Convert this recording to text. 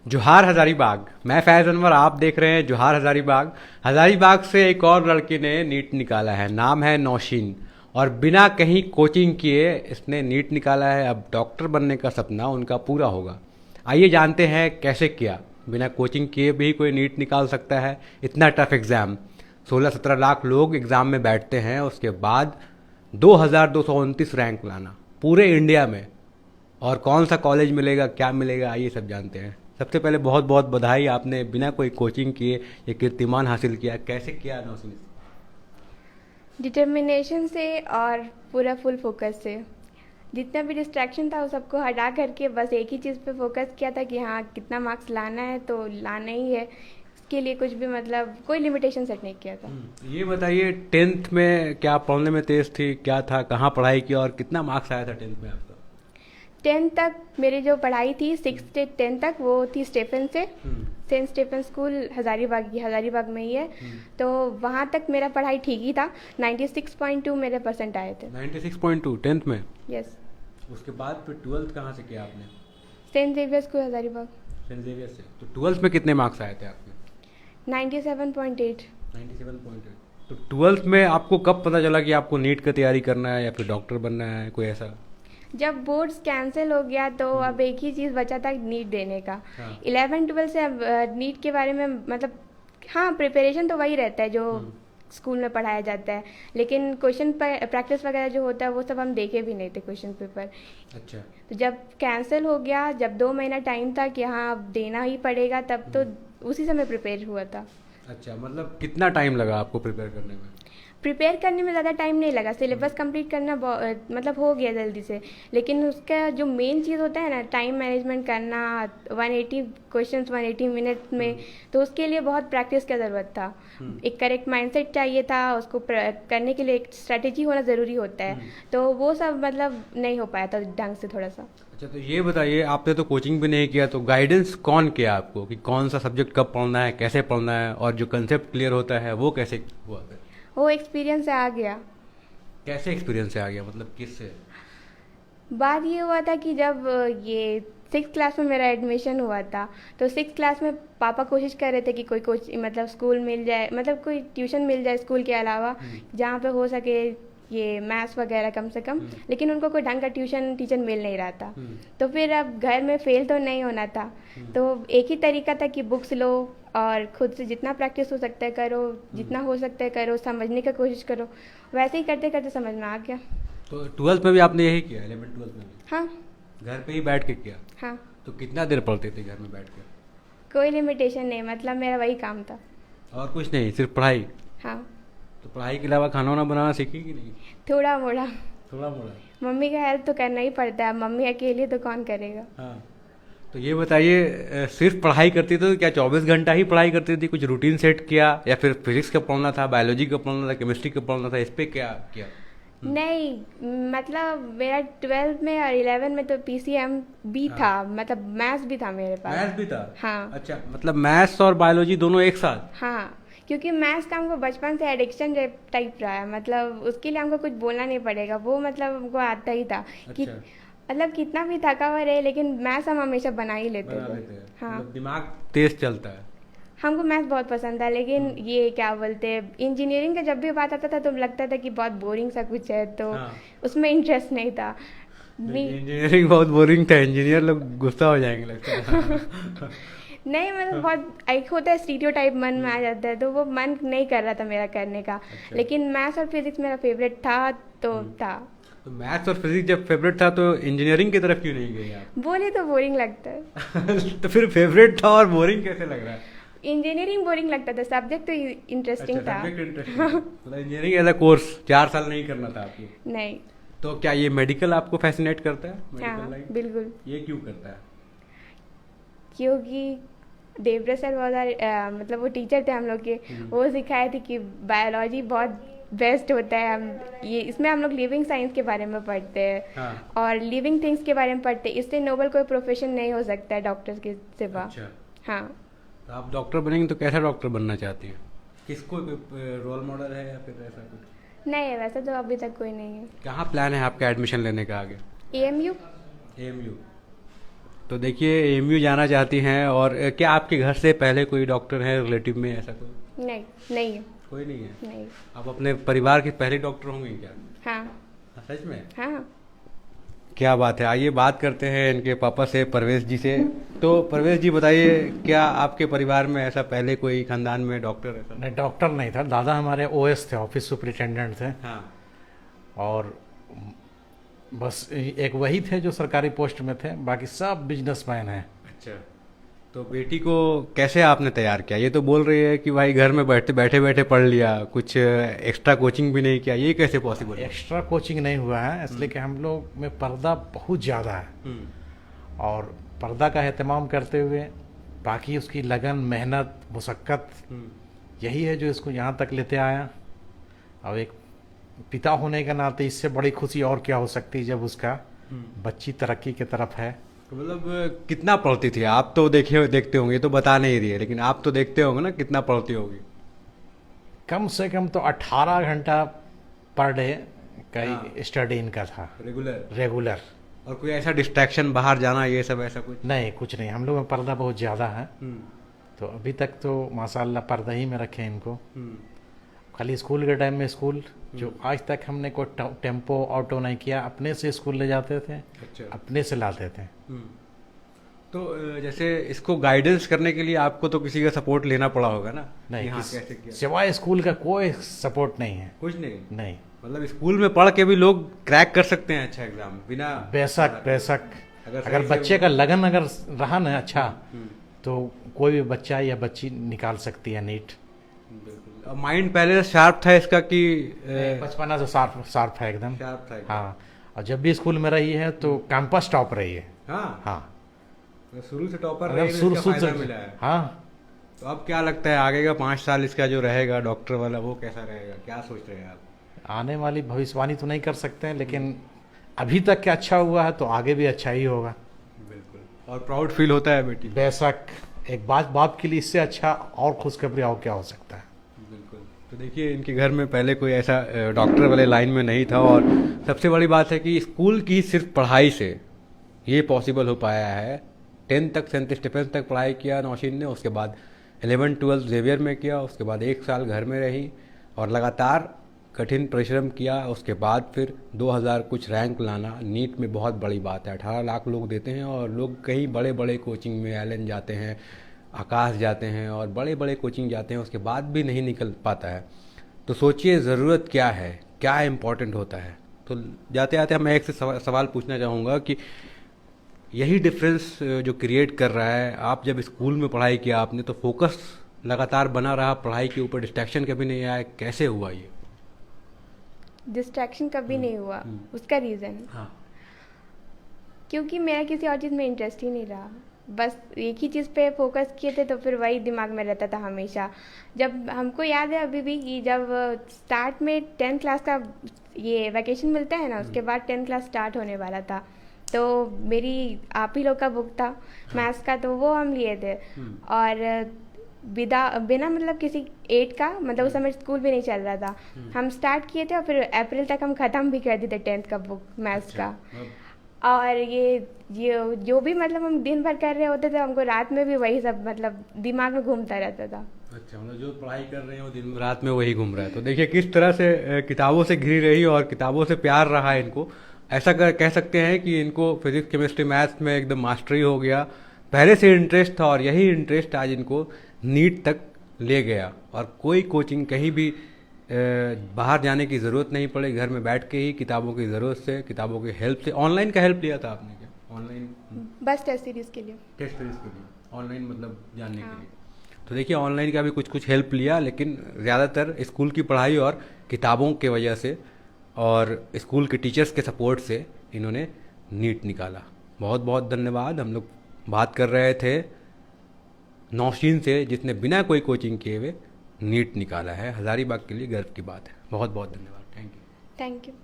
जोहार हजारीबाग। मैं फैज़ अनवर, आप देख रहे हैं जोहार हजारीबाग। हजारीबाग से एक और लड़के ने नीट निकाला है, नाम है नौशीन। और बिना कहीं कोचिंग किए इसने नीट निकाला है। अब डॉक्टर बनने का सपना उनका पूरा होगा। आइए जानते हैं कैसे किया। बिना कोचिंग किए भी कोई नीट निकाल सकता है? इतना टफ एग्ज़ाम, 16-17 लाख लोग एग्ज़ाम में बैठते हैं, उसके बाद 2229 रैंक लाना पूरे इंडिया में। और कौन सा कॉलेज मिलेगा, क्या मिलेगा, आइए सब जानते हैं। सबसे पहले बहुत बहुत बधाई, आपने बिना कोई कोचिंग किए ये कीर्तिमान हासिल किया। कैसे किया नौसिन? डिटर्मिनेशन से और पूरा फुल फोकस से। जितना भी डिस्ट्रैक्शन था वो सबको हटा करके बस एक ही चीज़ पे फोकस किया था कि हाँ कितना मार्क्स लाना है तो लाना ही है। इसके लिए कुछ भी मतलब कोई लिमिटेशन सेट नहीं किया था। ये बताइए, टेंथ में क्या पढ़ने में तेज थी, क्या था, कहाँ पढ़ाई की और कितना मार्क्स आया था टेंथ में आपका? 10th तक मेरी जो पढ़ाई थी 6 से 10 तक वो थी स्टेफन से। हम्म। सेंट स्टेफन स्कूल हज़ारीबाग में ही है। हम्म। तो वहाँ तक मेरा पढ़ाई ठीक ही था। 96.2 मेरे परसेंट आए थे। 96.2 टेंथ में? यस। उसके बाद फिर ट्वेल्थ कहाँ से किया आपने? Saint Xavier school Hazaribagh. Saint Xavier से। तो ट्वेल्थ में कितने मार्क्स आए थे आपके? 97.8। 97.8। तो ट्वेल्थ में आपको कब पता चला कि आपको नीट का तैयारी करना है या फिर डॉक्टर बनना है, कोई ऐसा? जब बोर्ड्स कैंसिल हो गया तो अब एक ही चीज़ बचा था नीट देने का। हाँ। 11-12 से अब नीट के बारे में मतलब हाँ प्रिपरेशन तो वही रहता है जो स्कूल में पढ़ाया जाता है। लेकिन क्वेश्चन प्रैक्टिस वगैरह जो होता है वो सब हम देखे भी नहीं थे क्वेश्चन पेपर। अच्छा। तो जब कैंसिल हो गया, जब 2 महीना टाइम था कि हाँ अब देना ही पड़ेगा, तब तो उसी समय प्रिपेयर हुआ था। अच्छा, मतलब कितना टाइम लगा आपको प्रिपेयर करने में? प्रिपेयर करने में ज़्यादा टाइम नहीं लगा, सिलेबस कंप्लीट करना मतलब हो गया जल्दी से। लेकिन उसका जो मेन चीज़ होता है ना, टाइम मैनेजमेंट करना 180 क्वेश्चंस 180 मिनट में, तो उसके लिए बहुत प्रैक्टिस की ज़रूरत था। एक करेक्ट माइंडसेट चाहिए था, उसको करने के लिए एक स्ट्रैटेजी होना ज़रूरी होता है। तो वो सब मतलब नहीं हो पाया था ढंग से थोड़ा सा। अच्छा, तो ये बताइए, आपने तो कोचिंग भी नहीं किया, तो गाइडेंस कौन किया आपको कि कौन सा सब्जेक्ट कब पढ़ना है, कैसे पढ़ना है, और जो कंसेप्ट क्लियर होता है वो कैसे हुआ फिर? वो एक्सपीरियंस से आ गया। कैसे एक्सपीरियंस से आ गया, मतलब किससे? बात ये हुआ था कि जब ये 6th क्लास में मेरा एडमिशन हुआ था, तो 6th क्लास में पापा कोशिश कर रहे थे कि कोई कोच मतलब स्कूल मिल जाए, मतलब कोई ट्यूशन मिल जाए स्कूल के अलावा जहाँ पे हो सके ये मैथ्स वगैरह कम से कम। लेकिन उनको कोई ढंग का ट्यूशन टीचर मिल नहीं रहा था। तो फिर अब घर में फेल तो नहीं होना था, तो एक ही तरीका था कि बुक्स लो और खुद से जितना प्रैक्टिस हो सकता है करो, जितना हो सकता है करो, समझने की कोशिश करो। वैसे ही करते करते समझ में आ गया। तो ट्वेल्थ में भी आपने यही किया, 11 ट्वेल्थ में भी हाँ। घर पे ही बैठ के किया? हाँ। तो कितना देर पढ़ते थे घर में बैठ के? कोई लिमिटेशन नहीं, मतलब मेरा वही काम था। और कुछ नहीं, सिर्फ पढ़ाई? हाँ। तो पढ़ाई के अलावा खाना वाना बनाना सीखी कि नहीं? थोड़ा मोड़ा। थोड़ा मोड़ा। मम्मी का हेल्प तो करना ही पड़ता है, मम्मी अकेली तो कौन करेगा। हाँ। तो ये बताइए, सिर्फ पढ़ाई करती थी तो क्या 24 घंटा ही पढ़ाई करती थी, कुछ रूटीन सेट किया, या फिर फिजिक्स का पढ़ना था, बायोलॉजी का पढ़ना था, केमिस्ट्री का पढ़ना था, इस पे क्या किया? नहीं, मतलब मेरा 12th में और 11 में तो पीसीएम भी था, मतलब मैथ्स भी था मेरे पास। मैथ्स भी था? हाँ। अच्छा, मतलब मैथ्स और बायोलॉजी दोनों एक साथ? हाँ, क्योंकि मैथ्स का हमको बचपन से एडिक्शन टाइप रहा है, मतलब उसके लिए हमको कुछ बोलना नहीं पड़ेगा, वो मतलब हमको आता ही था कि अच्छा। मतलब कितना भी थका हुआ रहे लेकिन मैथ्स हम हमेशा बना ही लेते बना थे। लेते हैं, हाँ। मतलब दिमाग तेज चलता है। हमको मैथ्स बहुत पसंद था, लेकिन ये क्या बोलते हैं, इंजीनियरिंग का जब भी बात आता था तो लगता था कि बहुत बोरिंग सा कुछ है, तो हाँ। उसमें इंटरेस्ट नहीं था। इंजीनियरिंग बहुत बोरिंग था, इंजीनियर लोग गुस्सा हो जाएंगे लगता है। नहीं, मतलब बहुत एक होता है स्टीरियो टाइप मन में आ जाता है, तो वो मन नहीं कर रहा था मेरा करने का। अच्छा। लेकिन मैथ्स और फिजिक्स मेरा फेवरेट था, तो था। तो मैथ्स और फिजिक्स जब फेवरेट था तो इंजीनियरिंग की तरफ क्यों नहीं गए आप? बोले तो बोरिंग लगता है। तो फिर फेवरेट था और बोरिंग कैसे लग रहा है? इंजीनियरिंग बोरिंग लगता था, सब्जेक्ट तो इंटरेस्टिंग अच्छा, था। सब्जेक्ट इंटरेस्टिंग, मतलब इंजीनियरिंग एज अ कोर्स 4 साल नहीं करना था आपको? नहीं। तो क्या ये मेडिकल आपको फैसिनेट करता है, मेडिकल हाँ, लाइन? बिल्कुल। ये क्यों करता है? क्योंकि देवव्रत सर बहुत मतलब वो टीचर थे हम लोग के, वो सिखाए थे कि बायोलॉजी बहुत बेस्ट होता है। हम ये इसमें हम लोग लिविंग साइंस के बारे में पढ़ते हैं। हाँ। और लिविंग थिंग्स के बारे में पढ़ते हैं, इससे नोबल कोई प्रोफेशन नहीं हो सकता है डॉक्टर के सिवा। अच्छा, हाँ। तो आप डॉक्टर बनेंगे तो कैसा डॉक्टर बनना चाहती हैं? किसको कोई रोल मॉडल है या फिर ऐसा कुछ? नहीं, वैसा तो अभी तक कोई नहीं है। कहाँ प्लान है आपका एडमिशन लेने का आगे? एएमयू। एएमयू। तो देखिए एमयू जाना चाहती हैं, और क्या आपके घर से पहले कोई डॉक्टर है रिलेटिव में, ऐसा कोई? नहीं, नहीं है। कोई नहीं है? नहीं। आप अपने परिवार के पहले डॉक्टर होंगे क्या? हाँ। सच में? हाँ। क्या बात है। आइए बात करते हैं इनके पापा से, परवेश जी से। तो परवेश जी बताइए, क्या आपके परिवार में ऐसा पहले कोई खानदान में डॉक्टर ऐसा? नहीं, डॉक्टर नहीं था। दादा हमारे ओएस थे, ऑफिस सुपरिटेंडेंट थे। हाँ। और बस एक वही थे जो सरकारी पोस्ट में थे, बाकी सब बिजनेसमैन हैं। अच्छा, तो बेटी को कैसे आपने तैयार किया? ये तो बोल रही है कि भाई घर में बैठे बैठे बैठे पढ़ लिया, कुछ एक्स्ट्रा कोचिंग भी नहीं किया, ये कैसे पॉसिबल है? एक्स्ट्रा कोचिंग नहीं हुआ है, इसलिए कि हम लोग में पर्दा बहुत ज़्यादा है। और पर्दा का एहतमाम करते हुए बाकी उसकी लगन, मेहनत, मुशक्क़त, यही है जो इसको यहाँ तक लेते आया। और एक पिता होने के नाते इससे बड़ी खुशी और क्या हो सकती है जब उसका बच्ची तरक्की की तरफ है। तो मतलब कितना पढ़ती थी आप? तो देखते होंगे, ये तो बता नहीं रही है, लेकिन आप तो देखते होंगे ना कितना पढ़ती होगी। कम से कम तो 18 घंटा पर डे का हाँ। स्टडी इनका था, रेगुलर? रेगुलर। और कोई ऐसा डिस्ट्रैक्शन, बाहर जाना, ये सब ऐसा कुछ? नहीं, कुछ नहीं। हम लोग में पर्दा बहुत ज़्यादा है, हम्म, तो अभी तक तो माशाल्लाह पर्दा ही में रखे हैं इनको। हम्म, खाली स्कूल के टाइम में स्कूल, जो आज तक हमने कोई टेम्पो ऑटो नहीं किया, अपने से स्कूल ले जाते थे, अच्छा। अपने से लाते थे। हम्म। तो जैसे इसको गाइडेंस करने के लिए आपको तो किसी का सपोर्ट लेना पड़ा होगा ना? नहीं, कि हाँ, कैसे किया? सिवाय स्कूल का कोई सपोर्ट नहीं है। कुछ नहीं? नहीं। मतलब स्कूल में पढ़ के भी लोग क्रैक कर सकते हैं अच्छा एग्जाम बिना? बेशक बेशक। अगर अगर सही से बच्चे का लगन अगर रहा ना अच्छा, हम्म, तो कोई भी बच्चा या बच्ची निकाल सकती है नीट। बिल्कुल। माइंड पहले से शार्प था इसका कि बचपना से शार्प शार्प है एकदम। शार्प था एकदम? हाँ। और जब भी स्कूल में रही है तो कैंपस टॉप रही है। हाँ। हाँ, तो शुरू से टॉपर अगर रही है, शुरू इसका शुरू फायदा से। मिला है। हाँ। तो अब क्या लगता है आगे का 5 साल इसका जो रहेगा डॉक्टर वाला, वो कैसा रहेगा? क्या सोच रहे हैं आप? आने वाली भविष्यवाणी तो नहीं कर सकते हैं, लेकिन अभी तक क्या अच्छा हुआ है तो आगे भी अच्छा ही होगा। बिल्कुल। और प्राउड फील होता है बेटी? बेशक। एक बाप के लिए इससे अच्छा और खुशखबरी और क्या हो सकता है। बिल्कुल। तो देखिए इनके घर में पहले कोई ऐसा डॉक्टर वाले लाइन में नहीं था, और सबसे बड़ी बात है कि स्कूल की सिर्फ पढ़ाई से ये पॉसिबल हो पाया है। 10th तक, सेंट स्टीफेंस तक पढ़ाई किया नौशीन ने, उसके बाद 11th 12th जेवियर में किया, उसके बाद 1 साल घर में रही और लगातार कठिन परिश्रम किया। उसके बाद फिर 2000 कुछ रैंक लाना नीट में बहुत बड़ी बात है। 18 लाख लोग देते हैं, और लोग कई बड़े बड़े कोचिंग में एलन जाते हैं, आकाश जाते हैं, और बड़े बड़े कोचिंग जाते हैं, उसके बाद भी नहीं निकल पाता है। तो सोचिए ज़रूरत क्या है, क्या इम्पोर्टेंट होता है। तो जाते जाते मैं एक से सवाल पूछना चाहूँगा कि यही डिफरेंस जो क्रिएट कर रहा है, आप जब स्कूल में पढ़ाई किया आपने तो फोकस लगातार बना रहा पढ़ाई के ऊपर, डिस्ट्रैक्शन कभी नहीं आया, कैसे हुआ ये? डिस्ट्रैक्शन कभी नहीं हुआ। उसका रीज़न, हाँ। क्योंकि मेरा किसी और चीज़ में इंटरेस्ट ही नहीं रहा। बस एक ही चीज़ पे फोकस किए थे, तो फिर वही दिमाग में रहता था हमेशा। जब हमको याद है अभी भी कि जब स्टार्ट में 10th क्लास का ये वैकेशन मिलता है ना, उसके बाद 10th क्लास स्टार्ट होने वाला था, तो मेरी आप ही लोग का बुक था मैथ्स का, तो वो हम लिए थे। और बिना मतलब किसी एड का, मतलब उस समय स्कूल भी नहीं चल रहा था, हम स्टार्ट किए थे और फिर अप्रैल तक हम ख़त्म भी कर दिए थे 10th का बुक मैथ्स का। और ये जो भी मतलब हम दिन भर कर रहे होते थे, हमको रात में भी वही सब मतलब दिमाग में घूमता रहता था। अच्छा, मतलब जो पढ़ाई कर रहे हैं वो दिन रात में वही घूम रहा है। तो देखिए किस तरह से किताबों से घिरी रही और किताबों से प्यार रहा है इनको। ऐसा कह सकते हैं कि इनको फिजिक्स, केमिस्ट्री, मैथ्स में एकदम मास्टरी हो गया, पहले से इंटरेस्ट था, और यही इंटरेस्ट आज इनको नीट तक ले गया। और कोई कोचिंग कहीं भी बाहर जाने की ज़रूरत नहीं पड़ी, घर में बैठ के ही किताबों की ज़रूरत से, किताबों की हेल्प से। ऑनलाइन का हेल्प लिया था आपने क्या? ऑनलाइन बस टेस्ट सीरीज़ के लिए। टेस्ट सीरीज के लिए ऑनलाइन मतलब जानने के लिए। तो देखिए ऑनलाइन का भी कुछ हेल्प लिया, लेकिन ज़्यादातर स्कूल की पढ़ाई और किताबों के वजह से और स्कूल के टीचर्स के सपोर्ट से इन्होंने नीट निकाला। बहुत बहुत धन्यवाद। हम लोग बात कर रहे थे नौशीन से, जिसने बिना कोई कोचिंग किए हुए नीट निकाला है। हज़ारीबाग के लिए गर्व की बात है। बहुत बहुत धन्यवाद। Thank you. Thank you.